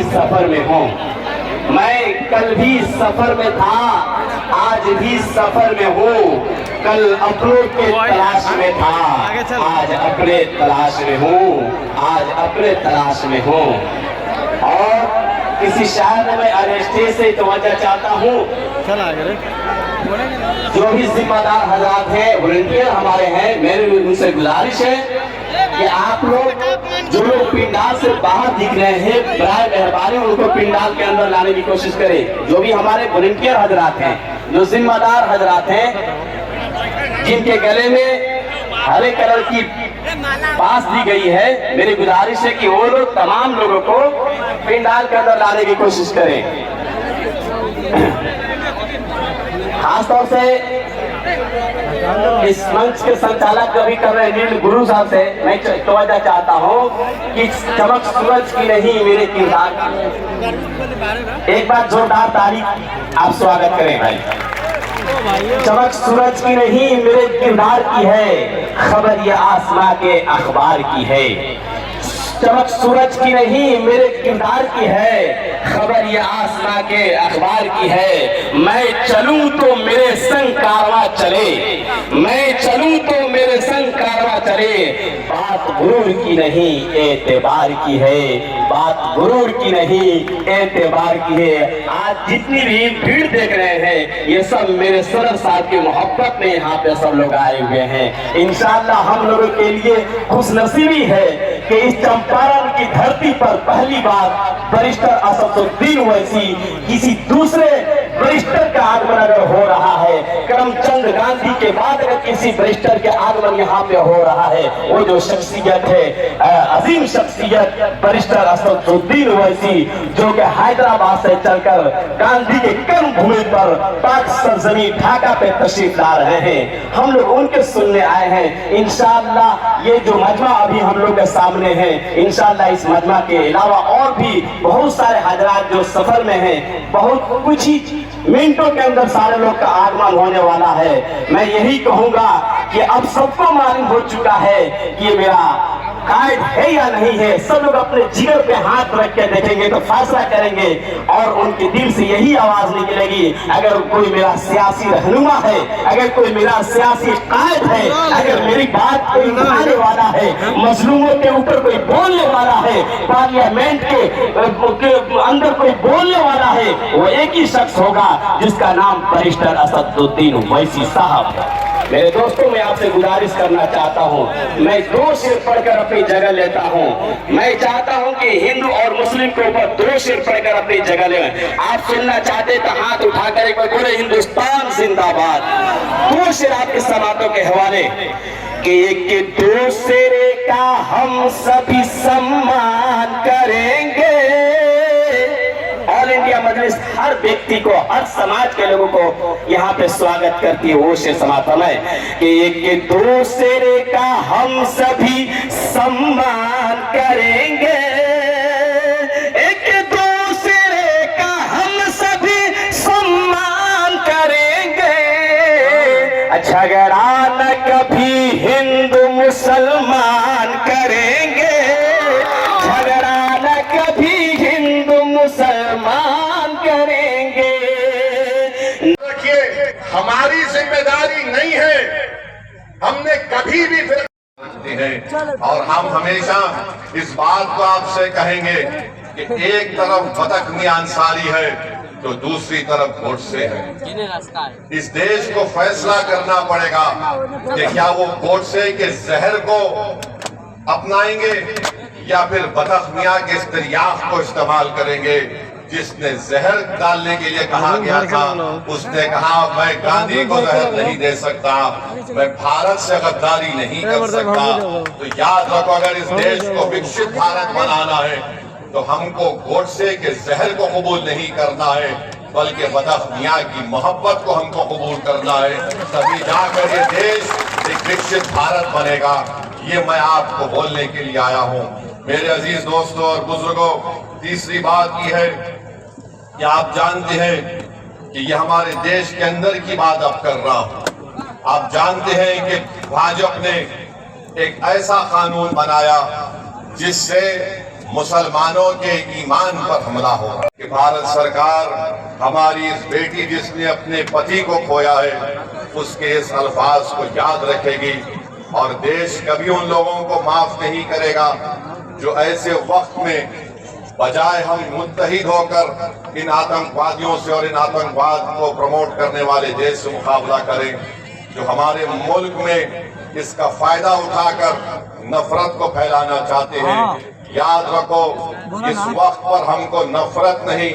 भी सफर में हूँ। मैं कल भी सफर में था, आज भी सफर में हूँ। कल अपनों के तलाश में था, आज अपने तलाश में हूँ। आज अपने तलाश में हूँ। और किसी शायर ने, मैं अरेस्टे से तवज्जो चाहता हूँ, जो भी जिम्मेदार हजरात हैं, वॉलंटियर हमारे हैं, मेरी उनसे गुजारिश है कि आप लोग जो लोग पिंडाल से बाहर दिख रहे हैं, बराए मेहरबानी उनको पिंडाल के अंदर लाने की कोशिश करें। जो भी हमारे वॉलंटियर हजरात हैं, जो जिम्मेदार हजरात हैं, जिनके गले में हरे कलर की पास दी गई है, मेरी गुजारिश है कि वो लोग तमाम लोगों को पिंडाल के अंदर लाने की कोशिश करें। खासतौर से इस मंच के संचालक जो भी कर रहे हैं गुरु साहब से मैं तवज्जो चाहता हूँ कि चमक सूरज की नहीं मेरे किरदार की। एक बार जोरदार ताली आप स्वागत करें भाई। चमक सूरज की नहीं मेरे किरदार की है, खबर ये आसमां के अखबार की है। चमक सूरज की नहीं मेरे किरदार की है, खबर ये आसमां के अखबार की है। मैं चलूं तो मेरे संग कारवां चले, मैं चलूं तो मेरे संग कारवां चले। बात गुरूर की नहीं एतबार की है, बात गुरूर की नहीं एतबार की है। आज जितनी भी भीड़ देख रहे हैं, ये सब मेरे सरर साहब की मोहब्बत में यहाँ पे सब लोग आए हुए हैं। इंशाअल्लाह हम लोगों के लिए खुशनसीबी है कि इस चंपारण की धरती पर पहली बार बैरिस्टर असदुद्दीन ओवैसी किसी दूसरे बैरिस्टर का आगमन अगर हो रहा है, करमचंद गांधी के बाद अगर किसी बैरिस्टर के आगमन यहाँ पे हो रहा है, वो जो शख्सियत है, अजीम शख्सियत बैरिस्टर असदुद्दीन ओवैसी, जो कि हैदराबाद से चलकर गांधी के कर्म भूमि पर पाक सरजमी ढाका पे तशरीफ ला रहे हैं। हम लोग उनके सुनने आए हैं। इंशाअल्लाह ये जो मजमा अभी हम लोग के सामने है, इंशाअल्लाह इस मजमा के अलावा और भी बहुत सारे हजरात जो सफर में हैं, बहुत कुछ ही मिनटों के अंदर सारे लोग का आगमन होने वाला है। मैं यही कहूंगा कि अब सबको मालूम हो चुका है कि ये मेरा कायद है या नहीं है। सब लोग अपने जिगर पे हाथ रख के देखेंगे तो फैसला करेंगे और उनके दिल से यही आवाज निकलेगी, अगर कोई मेरा सियासी रहनुमा है, अगर कोई मेरा सियासी कायद है, अगर मेरी बात कोई मानने वाला है, मजलूमों के ऊपर कोई बोलने वाला है, पार्लियामेंट के अंदर कोई बोलने वाला है, वो एक ही शख्स होगा जिसका नाम बैरिस्टर असदुद्दीन ओवैसी साहब। मेरे दोस्तों, मैं आपसे गुजारिश करना चाहता हूं, मैं 2 शेर पढ़कर अपनी जगह लेता हूं। मैं चाहता हूं कि हिंदू और मुस्लिम के ऊपर 2 शेर पढ़कर अपनी जगह लें। आप सुनना चाहते तो हाथ उठाकर एक बार बोले हिंदुस्तान जिंदाबाद। 2 शेर आपके समातों के हवाले कि एक दूसरे का हम सभी सम्मान करेंगे। ऑल इंडिया मजलिस हर व्यक्ति को, हर समाज के लोगों को यहाँ पे स्वागत करती है। वो शेर समाता है कि एक दूसरे का हम सभी सम्मान करेंगे, एक दूसरे का हम सभी सम्मान करेंगे। झगड़ा न कभी हिंदू मुसलमान करेंगे, झगड़ा न कभी हिंदू मुसलमान करेंगे। देखिए, हमारी जिम्मेदारी नहीं है, हमने कभी भी है और हम हमेशा इस बात को आपसे कहेंगे कि एक तरफ बतख मियां अंसारी है तो दूसरी तरफ गोडसे है। इस देश को फैसला करना पड़ेगा कि क्या वो गोडसे के जहर को अपनाएंगे या फिर बतख मियां के इस दरियाफ्त को इस्तेमाल करेंगे। जिसने जहर डालने के लिए कहा गया था, उसने कहा मैं गांधी को जहर नहीं दे सकता, मैं भारत से गद्दारी नहीं कर सकता। तो याद रखो, अगर इस देश को विकसित भारत बनाना है तो हमको गोडसे के जहर को कबूल नहीं करना है, बल्कि बतख मियां की मोहब्बत को हमको कबूल करना है। तभी जाकर ये देश एक विकसित भारत बनेगा। ये मैं आपको बोलने के लिए आया हूँ। मेरे अजीज दोस्तों और बुजुर्गों, तीसरी बात यह है कि आप जानते हैं कि ये हमारे देश के अंदर की बात अब कर रहा हूं। आप जानते हैं कि भाजपा ने एक ऐसा कानून बनाया जिससे मुसलमानों के ईमान पर हमला हो रहा है कि भारत सरकार हमारी इस बेटी जिसने अपने पति को खोया है उसके इस अल्फाज को याद रखेगी और देश कभी उन लोगों को माफ नहीं करेगा जो ऐसे वक्त में बजाय हम मुत्तहिद होकर इन आतंकवादियों से और इन आतंकवाद को प्रमोट करने वाले देश से मुकाबला करें, जो हमारे मुल्क में इसका फायदा उठाकर नफरत को फैलाना चाहते हैं। याद रखो, इस वक्त पर हमको नफरत नहीं,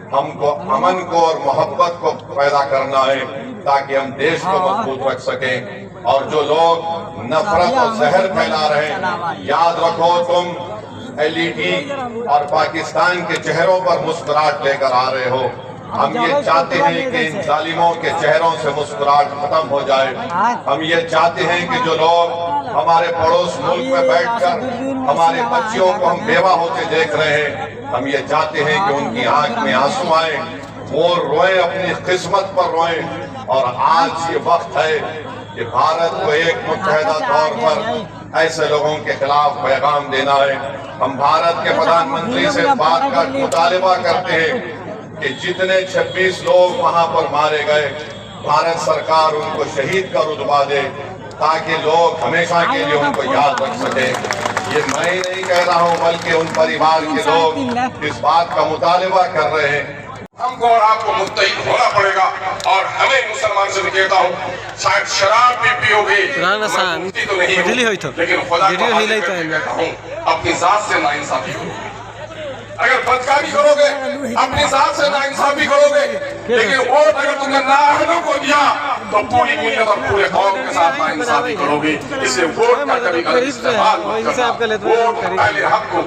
हमको अमन को और मोहब्बत को पैदा करना है ताकि हम देश को मजबूत रख सकें। और जो लोग नफरत और जहर फैला रहे हैं, याद रखो तुम एलईडी और पाकिस्तान के चेहरों पर मुस्कुराहट लेकर आ रहे हो। हम ये चाहते हैं कि इन जालिमों के चेहरों से मुस्कुराहट खत्म हो जाए। हम ये चाहते हैं कि जो लोग हमारे पड़ोस मुल्क में बैठकर हमारे बच्चियों को हम बेवा होते देख रहे हैं, हम ये चाहते हैं कि उनकी आंख में आंसू आए, वो रोए, अपनी किस्मत पर रोए। और आज ये वक्त है कि भारत को एक मुत्तहिदा तौर पर ऐसे लोगों के खिलाफ पैगाम देना है। हम भारत के प्रधानमंत्री से बात का मुतालबा करते हैं कि जितने 26 लोग वहां पर मारे गए, भारत सरकार उनको शहीद का रुतबा दे ताकि लोग हमेशा के लिए उनको याद रख सके। ये मैं नहीं कह रहा हूं, बल्कि उन परिवार के लोग इस बात का मुतालबा कर रहे हैं। हमको और आपको मुत्तहिद होना पड़ेगा। और हमें मुसलमान से भी कहता हूँ, शायद शराब भी पियोगे मुफ्ती तो नहीं हो, लेकिन खुदा को कहता हूँ अपनी जात से नाइंसाफी हो। अगर बदकारी करोगे अपनी जात से नाइंसाफी करोगे, लेकिन वोट अगर तुमने नाअहलों को दिया तो पूरी मिल्लत और पूरे कौम के साथ नाइंसाफी करोगे। इसलिए वोट का कभी गलत इस्तेमाल मत करना। वोट अहले हक को,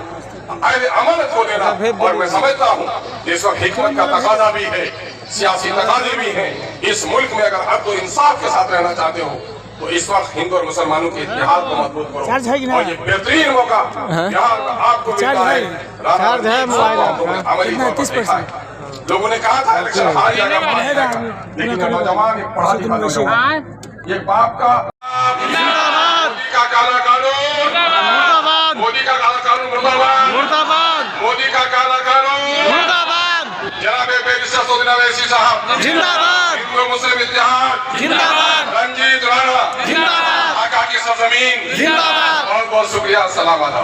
अहले अमानत को देना। और मैं समझता हूँ इस वक्त हिकमत का तकाजा भी है, सियासी तकाजे भी हैं। इस मुल्क में अगर अब तो इंसाफ के साथ रहना चाहते हो तो इस वक्त हिंदू और मुसलमानों के इत्तेहाद को मजबूत करो। और ये बेहतरीन मौका यहाँ आपको मिलता है। लोगों ने कहा था इलेक्शन हार जाएगा, लेकिन नौजवान एक पढ़ा लिखा नौजवान, ये बाप का मोदी का काला कानून, मोदी का काला कानून मुर्दाबाद, मोदी का काला कानून मुर्दाबाद, जनाब बैरिस्टर सौदीन अवैसी साहब जिंदाबाद, हिंदू मुस्लिम इत्तेहाद जिंदाबाद, रंजीत राणा जिंदाबाद, आका की सरजमीन जिंदाबाद। बहुत बहुत शुक्रिया, अस्सलाम ऐसा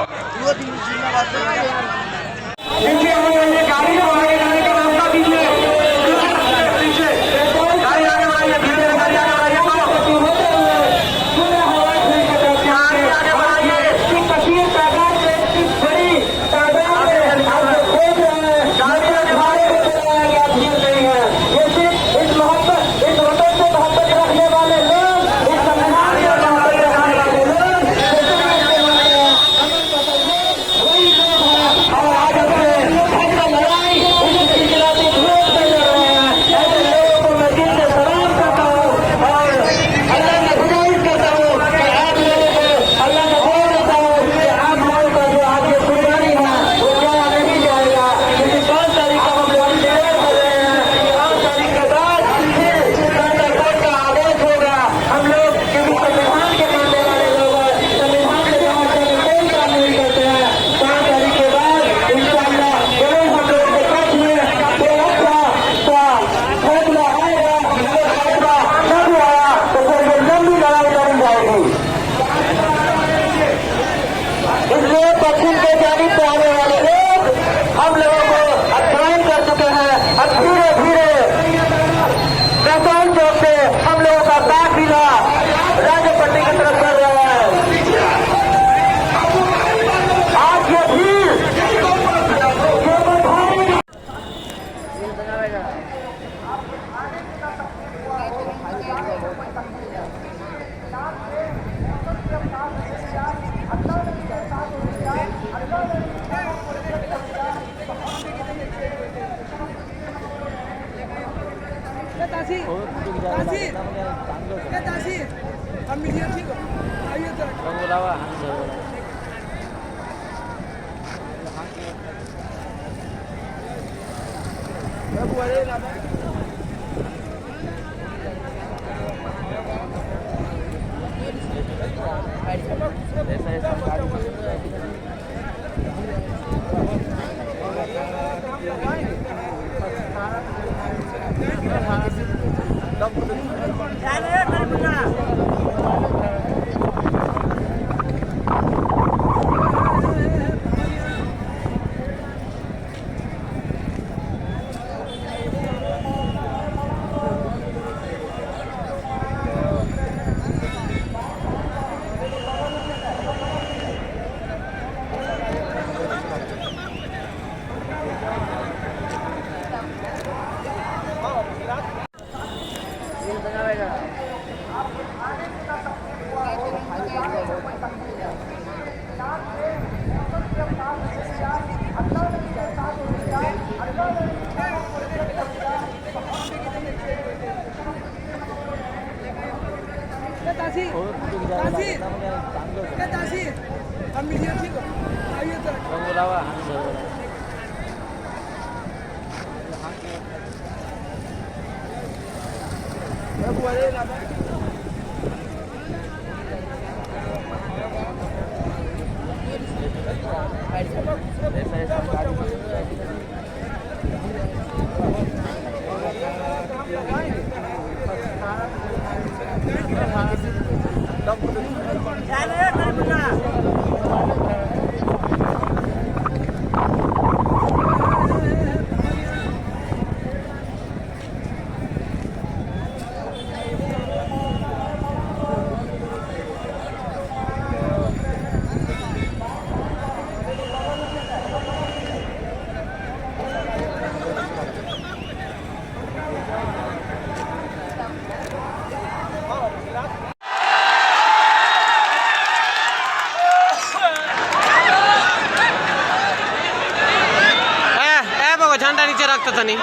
झंडा नीचे रखता था नहीं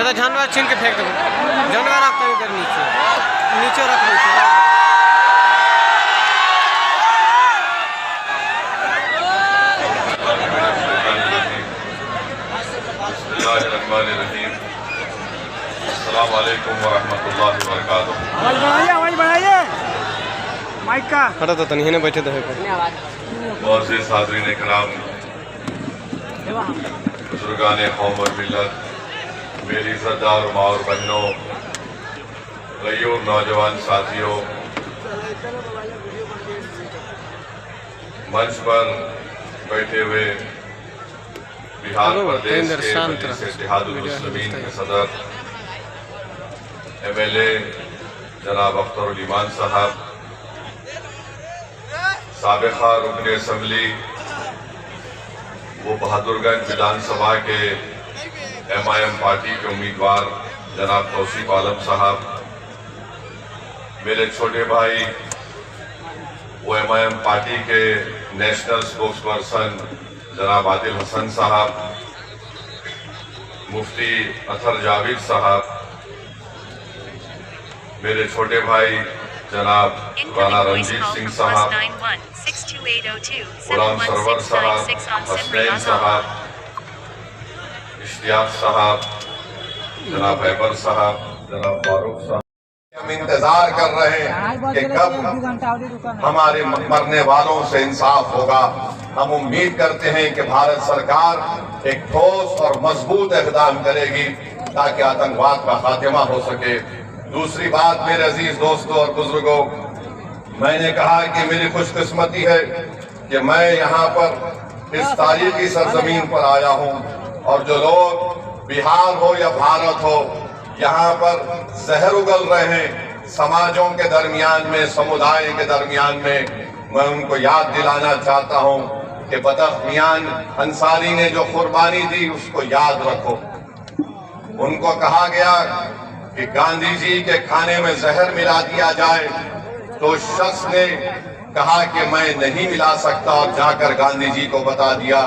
तो झंडा छीन के फेंक दो झंडा रखता इधर नीचे नीचे रख अस्सलाम वालेकुम व रहमतुल्लाहि व बरकातुहू। आवाज बढ़ाइए माइक का खड़ा तो नहीं ने बैठे थे बहुत से हाज़रीन इकराम, बुजुर्गान कौम और मिल्लत, मेरी इज़्ज़तदार माँ और बहनों, गयूर नौजवान साथियों, मंच पर बैठे हुए बिहार प्रदेश के मजलिस इत्तेहादुल मुस्लिमीन के सदर MLA जनाब अख्तरुल ईमान साहब, साबिक़ा रुकन असम्बली वो बहादुरगंज विधानसभा के MIM पार्टी के उम्मीदवार जनाब तौसीफ आलम साहब, मेरे छोटे भाई वो MIM पार्टी के नेशनल स्पोक्स पर्सन जनाब आदिल हसन साहब, मुफ्ती अतर जावेद साहब, मेरे छोटे भाई जनाब राना रंजीत सिंह साहब, गुलाम सरवर साहब, हसनैन साहब, इश्तियाक साहब, जनाब हैबर साहब, जनाब फारूक साहब। हम इंतजार कर रहे हैं कि कब हमारे मरने वालों से इंसाफ होगा। हम उम्मीद करते हैं कि भारत सरकार एक ठोस और मजबूत इक़दाम करेगी ताकि आतंकवाद का खात्मा हो सके। दूसरी बात, मेरे अजीज दोस्तों और बुजुर्गों, मैंने कहा कि मेरी खुशकिस्मती है कि मैं यहाँ पर इस तारीखी सरजमीन पर आया हूँ और जो लोग बिहार हो या भारत हो यहाँ पर जहर उगल रहे हैं समाजों के दरमियान में, समुदाय के दरमियान में, मैं उनको याद दिलाना चाहता हूँ कि बदख मियान अंसारी ने जो कुर्बानी दी उसको याद रखो। उनको कहा गया कि गांधी जी के खाने में जहर मिला दिया जाए तो उस शख्स ने कहा कि मैं नहीं मिला सकता और जाकर गांधी जी को बता दिया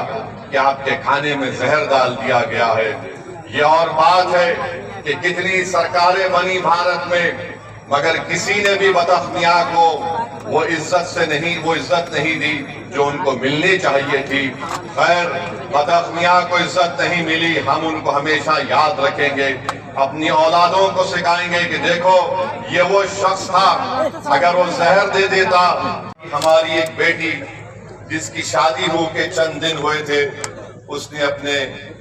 कि आपके खाने में जहर डाल दिया गया है। ये और बात है कि कितनी सरकारें बनी भारत में मगर किसी ने भी बदख मियां को वो इज्जत नहीं दी जो उनको मिलनी चाहिए थी। खैर, बदख मियां को इज्जत नहीं मिली, हम उनको हमेशा याद रखेंगे, अपनी औलादों को सिखाएंगे कि देखो ये वो शख्स था, अगर वो जहर दे देता। हमारी एक बेटी जिसकी शादी हो के चंद दिन हुए थे, उसने अपने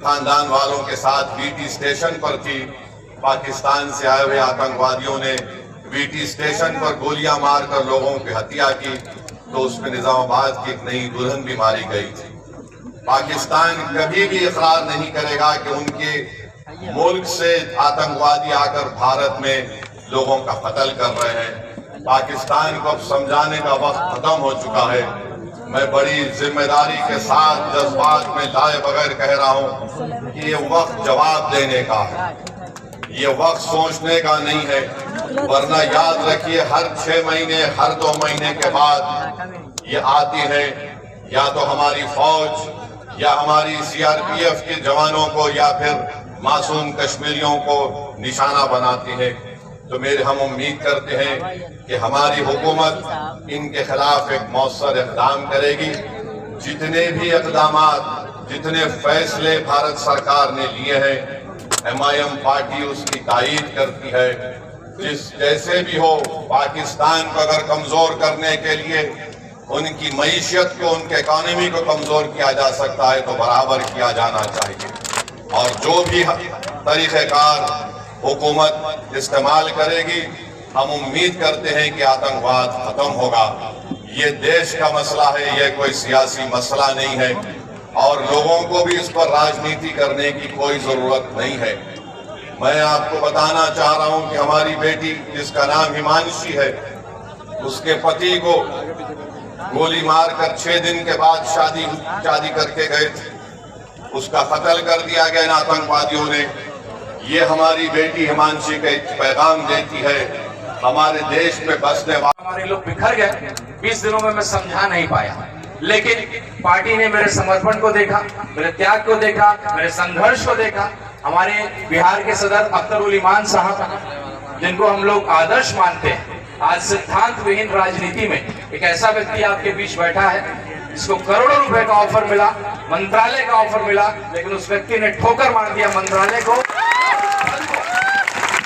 खानदान वालों के साथ बीटी स्टेशन पर थी। पाकिस्तान से आए हुए आतंकवादियों ने वीटी स्टेशन पर गोलियां मारकर लोगों की हत्या की, तो उसमें निजामाबाद की एक नई दुल्हन भी मारी गई थी। पाकिस्तान कभी भी इकरार नहीं करेगा कि उनके मुल्क से आतंकवादी आकर भारत में लोगों का कत्ल कर रहे हैं। पाकिस्तान को अब समझाने का वक्त खत्म हो चुका है। मैं बड़ी जिम्मेदारी के साथ जज्बात में लाए बगैर कह रहा हूं कि ये वक्त जवाब देने का है, ये वक्त सोचने का नहीं है। वरना याद रखिए, हर 6 महीने, हर 2 महीने के बाद ये आती है, या तो हमारी फौज या हमारी सीआरपीएफ के जवानों को या फिर मासूम कश्मीरियों को निशाना बनाती है। तो हम उम्मीद करते हैं कि हमारी हुकूमत इनके खिलाफ एक मौसर इक़दाम करेगी। जितने भी इक़दामात, जितने फैसले भारत सरकार ने लिए हैं, MIM पार्टी उसकी तायीद करती है। जैसे भी हो, पाकिस्तान को अगर कमजोर करने के लिए उनकी मईशत को, उनके इकॉनमी को कमजोर किया जा सकता है तो बराबर किया जाना चाहिए। और जो भी तरीक़ेकार हुकूमत इस्तेमाल करेगी, हम उम्मीद करते हैं कि आतंकवाद खत्म होगा। ये देश का मसला है, ये कोई सियासी मसला नहीं है, और लोगों को भी इस पर राजनीति करने की कोई जरूरत नहीं है। मैं आपको बताना चाह रहा हूं कि हमारी बेटी, जिसका नाम हिमांशी है, उसके पति को गोली मारकर 6 दिन के बाद शादी करके गए थे, उसका कत्ल कर दिया गया इन आतंकवादियों ने। ये हमारी बेटी हिमांशी का एक पैगाम देती है हमारे देश में बसने वाले हमारे लोग बिखर गए। 20 दिनों में मैं समझा नहीं पाया, लेकिन पार्टी ने मेरे समर्पण को देखा, मेरे त्याग को देखा, मेरे संघर्ष को देखा। हमारे बिहार के सदर अख्तर उल ईमान साहब, जिनको हम लोग आदर्श मानते हैं, आज सिद्धांत विहीन राजनीति में एक ऐसा व्यक्ति आपके बीच बैठा है जिसको करोड़ों रुपए का ऑफर मिला, मंत्रालय का ऑफर मिला, लेकिन उस व्यक्ति ने ठोकर मार दिया मंत्रालय को।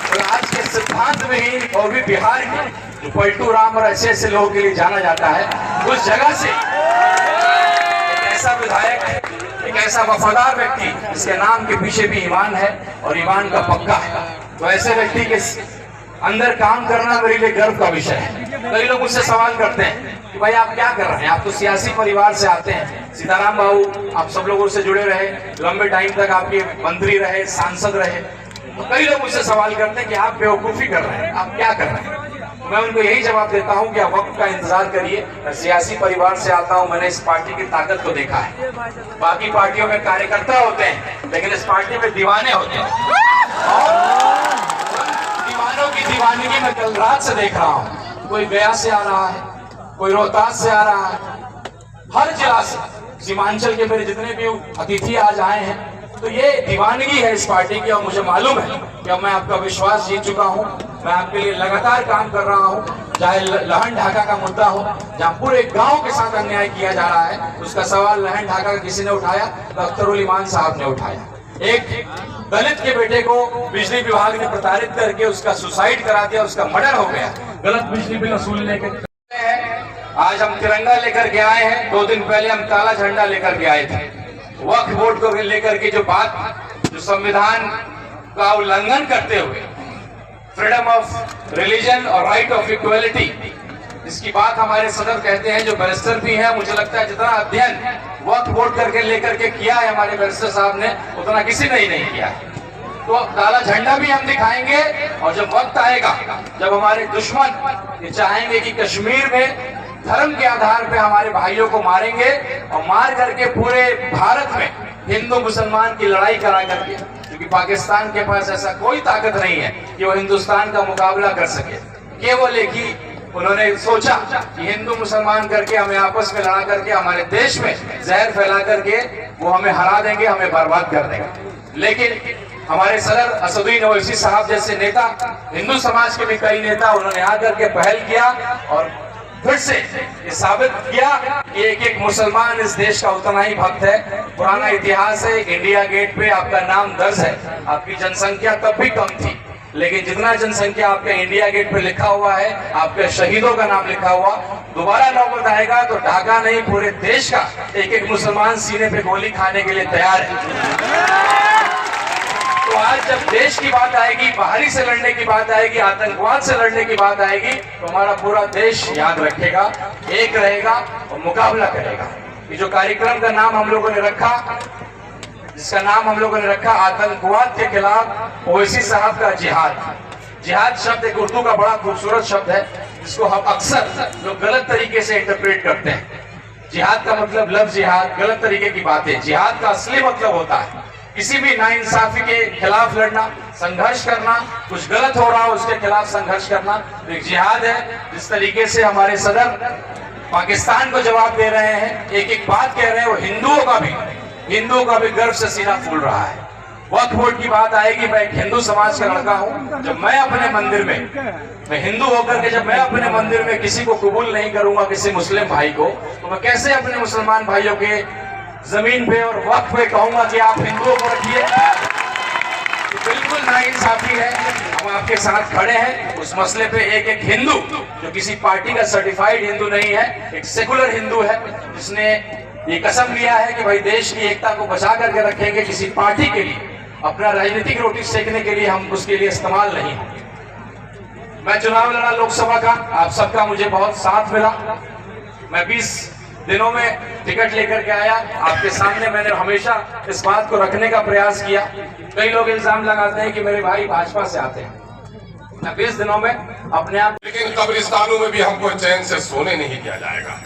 और आज के सिद्धांत विहीन, और भी बिहार के जो पलटू राम और ऐसे ऐसे लोगों के लिए जाना जाता है, उस जगह से एक ऐसा विधायक, एक ऐसा वफादार व्यक्ति जिसके नाम के पीछे भी ईमान है और ईमान का पक्का है, तो ऐसे व्यक्ति के अंदर काम करना मेरे लिए गर्व का विषय है। कई लोग मुझसे सवाल करते हैं कि भाई आप क्या कर रहे हैं, आप तो सियासी परिवार से आते हैं, सीताराम बाबू आप सब लोगों से जुड़े रहे, लंबे टाइम तक आपके मंत्री रहे, सांसद रहे। तो कई लोग मुझसे सवाल करते हैं कि आप बेवकूफी कर रहे हैं, आप क्या कर रहे हैं। तो मैं उनको यही जवाब देता हूं कि आप वक्त का इंतजार करिए। मैं सियासी परिवार से आता हूं, मैंने इस पार्टी की ताकत को देखा है। बाकी पार्टियों में कार्यकर्ता होते हैं, लेकिन इस पार्टी में दीवाने होते हैं, और दीवानों की दीवानगी मैं कल रात से देख रहा हूं। कोई गया से आ रहा है, कोई रोहतास से आ रहा है, हर जिला से। सीमांचल के मेरे जितने भी अतिथि आज आए हैं, तो ये दीवानगी है इस पार्टी की, और मुझे मालूम है कि अब मैं आपका विश्वास जीत चुका हूं। मैं आपके लिए लगातार काम कर रहा हूं, चाहे लहन ढाका का मुद्दा हो, जहां पूरे गांव के साथ अन्याय किया जा रहा है, उसका सवाल लहन ढाका का किसी ने उठाया तो अख्तर उल ईमान साहब ने उठाया। एक दलित के बेटे को बिजली विभाग ने प्रताड़ित करके उसका सुसाइड करा दिया, उसका मर्डर हो गया, गलत बिजली बिल वसूलने के। आज हम तिरंगा लेकर के आए हैं, 2 दिन पहले हम काला झंडा लेकर के आए थे। वक्फ बोर्ड को लेकर के जो बात, जो संविधान का उल्लंघन करते हुए फ्रीडम ऑफ रिलीजन और राइट ऑफ इक्वलिटी, इसकी बात हमारे सदर कहते हैं, जो बैरिस्टर भी है, मुझे लगता है जितना अध्ययन वक्फ बोर्ड करके लेकर के किया है हमारे बैरिस्टर साहब ने, उतना किसी ने ही नहीं किया। तो काला झंडा भी हम दिखाएंगे, और जब वक्त आएगा, जब हमारे दुश्मन ये चाहेंगे कि कश्मीर में धर्म के आधार पे हमारे भाइयों को मारेंगे, और मार करके पूरे भारत में हिंदू मुसलमान की लड़ाई करा करके, क्योंकि पाकिस्तान के पास ऐसा कोई ताकत नहीं है कि वो हिंदुस्तान का मुकाबला कर सके। केवल एक ही उन्होंने सोचा कि हिंदू मुसलमान करके हमें आपस में लड़ा करके हमारे देश में जहर फैला करके वो हमें हरा देंगे, हमें बर्बाद कर देंगे। लेकिन हमारे सदर असदुद्दीन ओवैसी साहब जैसे नेता, हिंदू समाज के भी कई नेता, उन्होंने आकर के पहल किया और फिर से ये साबित किया कि एक एक मुसलमान इस देश का उतना ही भक्त है। पुराना इतिहास है, इंडिया गेट पे आपका नाम दर्ज है। आपकी जनसंख्या तब भी कम थी, लेकिन जितना जनसंख्या आपके इंडिया गेट पे लिखा हुआ है, आपके शहीदों का नाम लिखा हुआ, दोबारा नौबत आएगा तो ढाका नहीं, पूरे देश का एक एक मुसलमान सीने पे गोली खाने के लिए तैयार है। तो तो आज जब देश की बात आएगी, बाहरी से लड़ने की बात आएगी, आतंकवाद से लड़ने की बात आएगी, तो हमारा पूरा देश याद रखेगा, एक रहेगा और मुकाबला करेगा। ये जो कार्यक्रम का नाम हम लोगों ने रखा, जिसका नाम हम लोगों ने रखा आतंकवाद के खिलाफ ओवैसी साहब का जिहाद। जिहाद शब्द एक उर्दू का बड़ा खूबसूरत शब्द है, जिसको हम अक्सर लोग गलत तरीके से इंटरप्रेट करते हैं। जिहाद का मतलब लफ्ज जिहाद, गलत तरीके की बातें। जिहाद का असली मतलब होता है किसी भी नाइंसाफी के खिलाफ लड़ना, संघर्ष करना, कुछ गलत हो रहा हो उसके खिलाफ संघर्ष करना। तो एक जिहाद है। जिस तरीके से हमारे सदर पाकिस्तान को जवाब दे रहे हैं, एक एक बात कह रहे हैं, वो हिंदुओं का भी गर्व से सीना फूल रहा है। वक्फ बोर्ड की बात आएगी, मैं एक हिंदू समाज का लड़का हूं। जब मैं अपने मंदिर में, मैं हिंदू होकर के जब मैं अपने मंदिर में किसी को कबूल नहीं करूंगा, किसी मुस्लिम भाई को, तो मैं कैसे अपने मुसलमान भाइयों के जमीन पे और वक्फ पे कहूंगा कि आप हिंदुओं को रखिए? बिल्कुल नाइंसाफी है। हम आपके साथ खड़े हैं उस मसले पे। एक एक हिंदू जो किसी पार्टी का सर्टिफाइड हिंदू नहीं है, एक सेकुलर हिंदू है, जिसने ये कसम लिया है कि भाई देश की एकता को बचा करके रखेंगे, किसी पार्टी के लिए, अपना राजनीतिक रोटी सेकने के लिए हम उसके लिए इस्तेमाल नहीं होंगे। मैं चुनाव लड़ा लोकसभा का, आप सबका मुझे बहुत साथ मिला। मैं 20 दिनों में टिकट लेकर के आया। आपके सामने मैंने हमेशा इस बात को रखने का प्रयास किया। कई लोग इल्जाम लगाते हैं कि मेरे भाई भाजपा से आते हैं। मैं 20 दिनों में अपने आप, लेकिन कब्रिस्तानों में भी हमको चैन से सोने नहीं दिया जाएगा।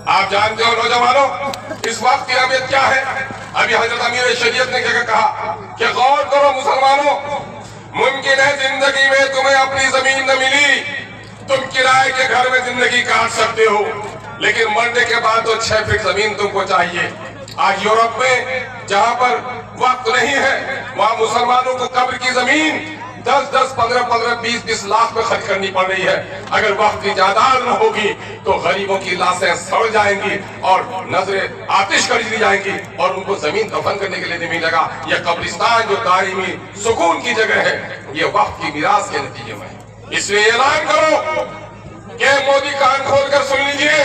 आप जानते हो नौजवानों, इस वक्त की अहमियत क्या है? अभी हजरत अमीर शरीयत ने क्या कहा कि गौर करो मुसलमानों, मुमकिन है जिंदगी में तुम्हें अपनी जमीन न मिली, तुम किराए के घर में जिंदगी काट सकते हो, लेकिन मरने के बाद तो 6 फीट जमीन तुमको चाहिए। आज यूरोप में जहां पर वक्त नहीं है, वहां मुसलमानों को कब्र की जमीन 10-10, 15-15, 20-20 लाख में खर्च करनी पड़ रही है। अगर वक्त की जायदाद न होगी तो गरीबों की लाशें सड़ जाएंगी और नजरें आतिश कर दी जाएंगी और उनको जमीन दफन करने के लिए नहीं मिलेगा। यह कब्रिस्तान जो दायमी सुकून की जगह है, ये वक्त की मिरास के नतीजे में। इसलिए ऐलान करो कि मोदी कान खोलकर सुन लीजिए,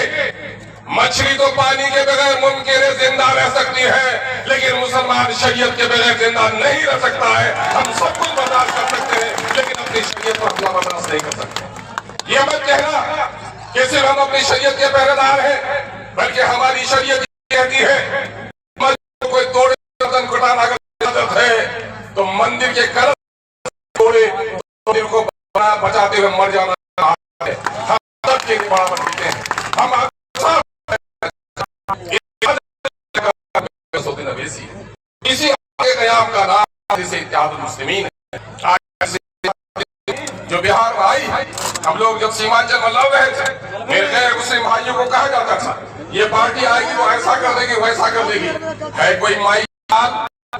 मछली तो पानी के बगैर मुमकिन है जिंदा रह सकती है, लेकिन मुसलमान शरीयत के बगैर जिंदा नहीं रह सकता है। हम सब कुछ बर्दाश्त कर सकते हैं, लेकिन अपनी शरीयत पर हमला बर्दाश्त नहीं कर सकते। ये मत कहना कि सिर्फ हम अपनी शरीयत के पहरेदार हैं, बल्कि हमारी शरीयत कहती है कोई तोड़े गर्दन कटाना अगर इजाजत है तो मंदिर के कर तोड़े मंदिर को बचाते हुए मर जाना है। हम सबके लिए बराबर देते हैं। हम इसी कयाम का नाम इत्तेहादुल मुस्लिमीन है। जो बिहार में आई, हम लोग जब सीमांचल में लड़ रहे थे, मेरे गैर मुस्लिम भाइयों को कहा जाता था ये पार्टी आएगी तो ऐसा कर देगी, वैसा कर देगी। है कोई माई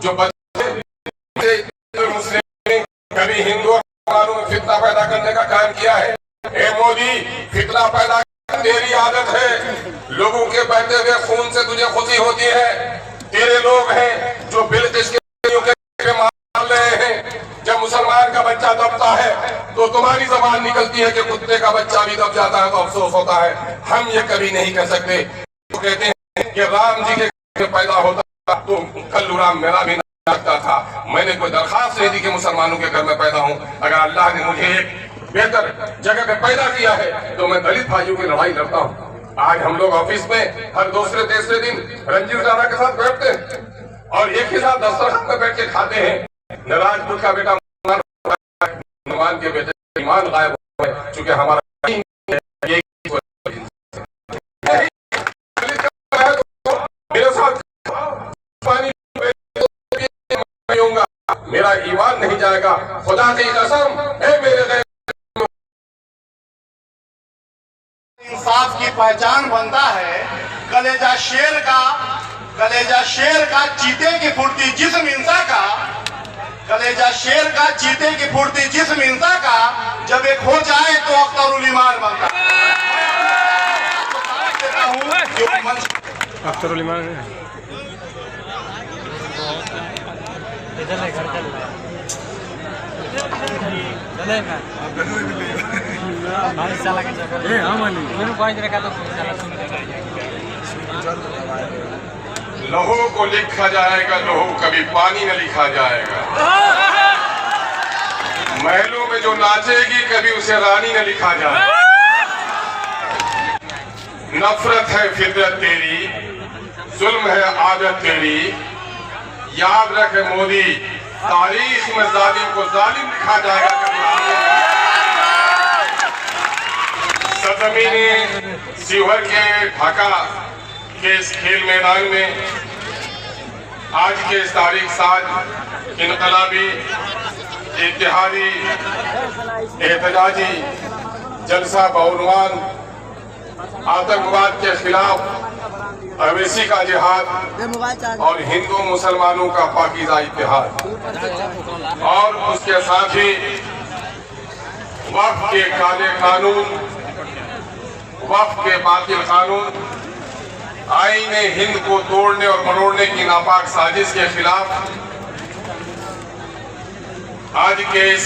जो बच्चे मुस्लिम कभी हिंदू में फितना पैदा करने का काम किया है? ए मोदी, फितना पैदा तेरी आदत है। लोगों के बहते हुए खून से तुझे खुशी होती है। तेरे लोग हैं जो बिल्किस के मार रहे हैं। जब मुसलमान का बच्चा दबता है तो तुम्हारी जबान निकलती है कि कुत्ते का बच्चा भी दब जाता है तो अफसोस होता है। हम ये कभी नहीं कह सकते। तो कहते हैं कि राम जी के घर पैदा होता तो कल्लू राम मेरा भी नाम लगता था। मैंने कोई दरखास्त नहीं दी कि मुसलमानों के घर में पैदा हूँ। अगर अल्लाह ने मुझे एक बेहतर जगह पे पैदा किया है तो मैं दलित भाइयों की लड़ाई लड़ता हूँ। आज हम लोग ऑफिस में हर दूसरे तीसरे दिन रंजीत राणा के साथ बैठते हैं और एक ही साथ दस्तरखान में बैठ के खाते हैं। न राजपूत का बेटा मान के बेटे ईमान गायब हो गए, चूंकि हमारा मेरे साथ पानी मेरा ईमान नहीं जाएगा। खुदा की कसम है मेरे इंसाफ की पहचान बनता है। कलेजा शेर का चीते की फुर्ती जिस्म इंसान का, कलेजा शेर का चीते की फुर्ती जिस्म इंसान का, जब एक हो जाए तो अख्तरुल ईमान बनता है। अख्तरुल ईमान है। लहू को लिखा जाएगा, लहू कभी पानी में लिखा जाएगा। में जो नाचेगी कभी उसे रानी न लिखा जाए। नफरत है फितरत तेरी, जुल्म है आदत तेरी, याद रखे मोदी तारीख में जालिम को जालिम लिखा जाएगा। सरजमीने शिवहर के ढाका के इस खेल मैदान में आज के इस तारीख साज इनकलाबी इत्तेहादी एहतजाजी जलसा बउनवान आतंकवाद के खिलाफ अवैसी का जिहाद और हिंदू मुसलमानों का पाकीज़ा इत्तेहाद और उसके साथ ही वक्फ के काले कानून, वक्फ के बातिल कानून, आईने हिंद को तोड़ने और मरोड़ने की नापाक साजिश के खिलाफ आज के इस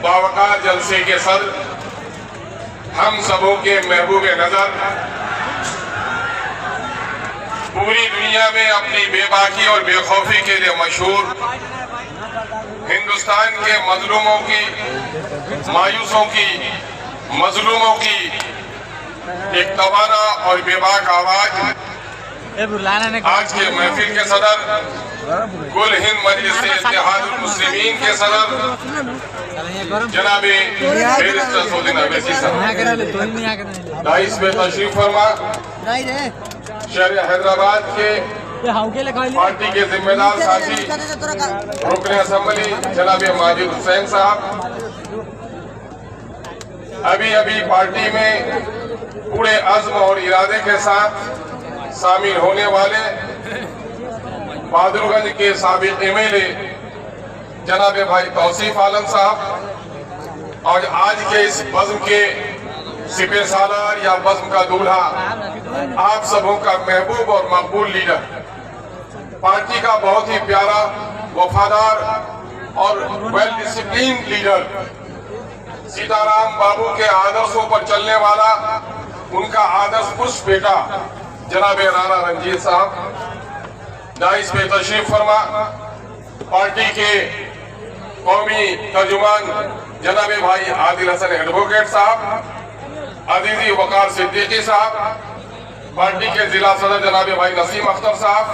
बावकार जलसे के सदर हम सबों के महबूब नजर पूरी दुनिया में अपनी बेबाकी और बेखौफी के लिए मशहूर हिंदुस्तान के मजलूमों की, मायूसों की, मजलूमों की एक तवाना और बेबाक आवाज आज के महफिल के सदर, कुल हिंद मजलिस इत्तेहादुल मुस्लिमीन के सदर जनाबे बैरिस्टर सऊदीन अवैसी साहब दाइस में तशरीफ फरमा शहर हैदराबाद के पार्टी के जिम्मेदार साथी रुकने असेंबली जनाबे माजिद हुसैन साहब, अभी अभी पार्टी में पूरे अज़्म और इरादे के साथ शामिल होने वाले बहादुरगंज के साबिक एमएलए जनाबे भाई तौसीफ आलम साहब और आज के इस बज़्म के सिपह सालार या बज़्म का दूल्हा, आप सबों का महबूब और मकबूल लीडर, पार्टी का बहुत ही प्यारा, वफादार और वेल डिसिप्लिन लीडर, सीताराम बाबू के आदर्शों पर चलने वाला उनका आदर्श पुरुष बेटा जनाबे राणा रंजीत साहब दाइस पे तशरीफ फरमा, पार्टी के कौमी तर्जुमान जनाबे भाई आदिल हसन एडवोकेट साहब, अजीजी वकार सिद्दीकी साहब, पार्टी के जिला सदर जनाबे भाई नसीम अख्तर साहब,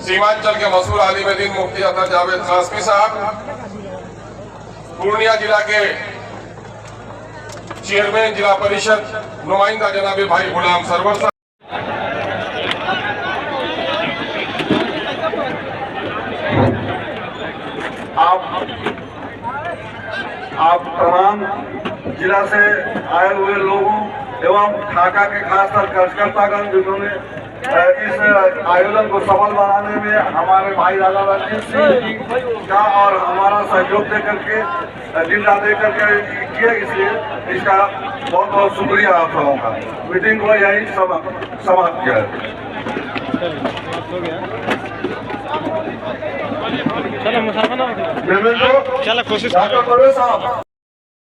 सीमांचल के मशहूर आलिम दीन मुफ्ती अतर जावेद कासमी साहब, पूर्णिया जिला के चेयरमैन जिला परिषद नुमाइंदा जनाबे भाई गुलाम सरवर साहब, आप तमाम जिला से आए हुए लोगों एवं ढाका के खासकर कार्यकर्तागण जिन्होंने इस आयोजन को सफल बनाने में हमारे भाई राणा रंजीत सिंह जी का और हमारा सहयोग दे करके दिन रात दे करके किए, इसलिए इसका बहुत बहुत शुक्रिया आप सबों का। मीटिंग को यही समाप्त किया है। चलो मुसाफिर चलो कोशिश करो साहब।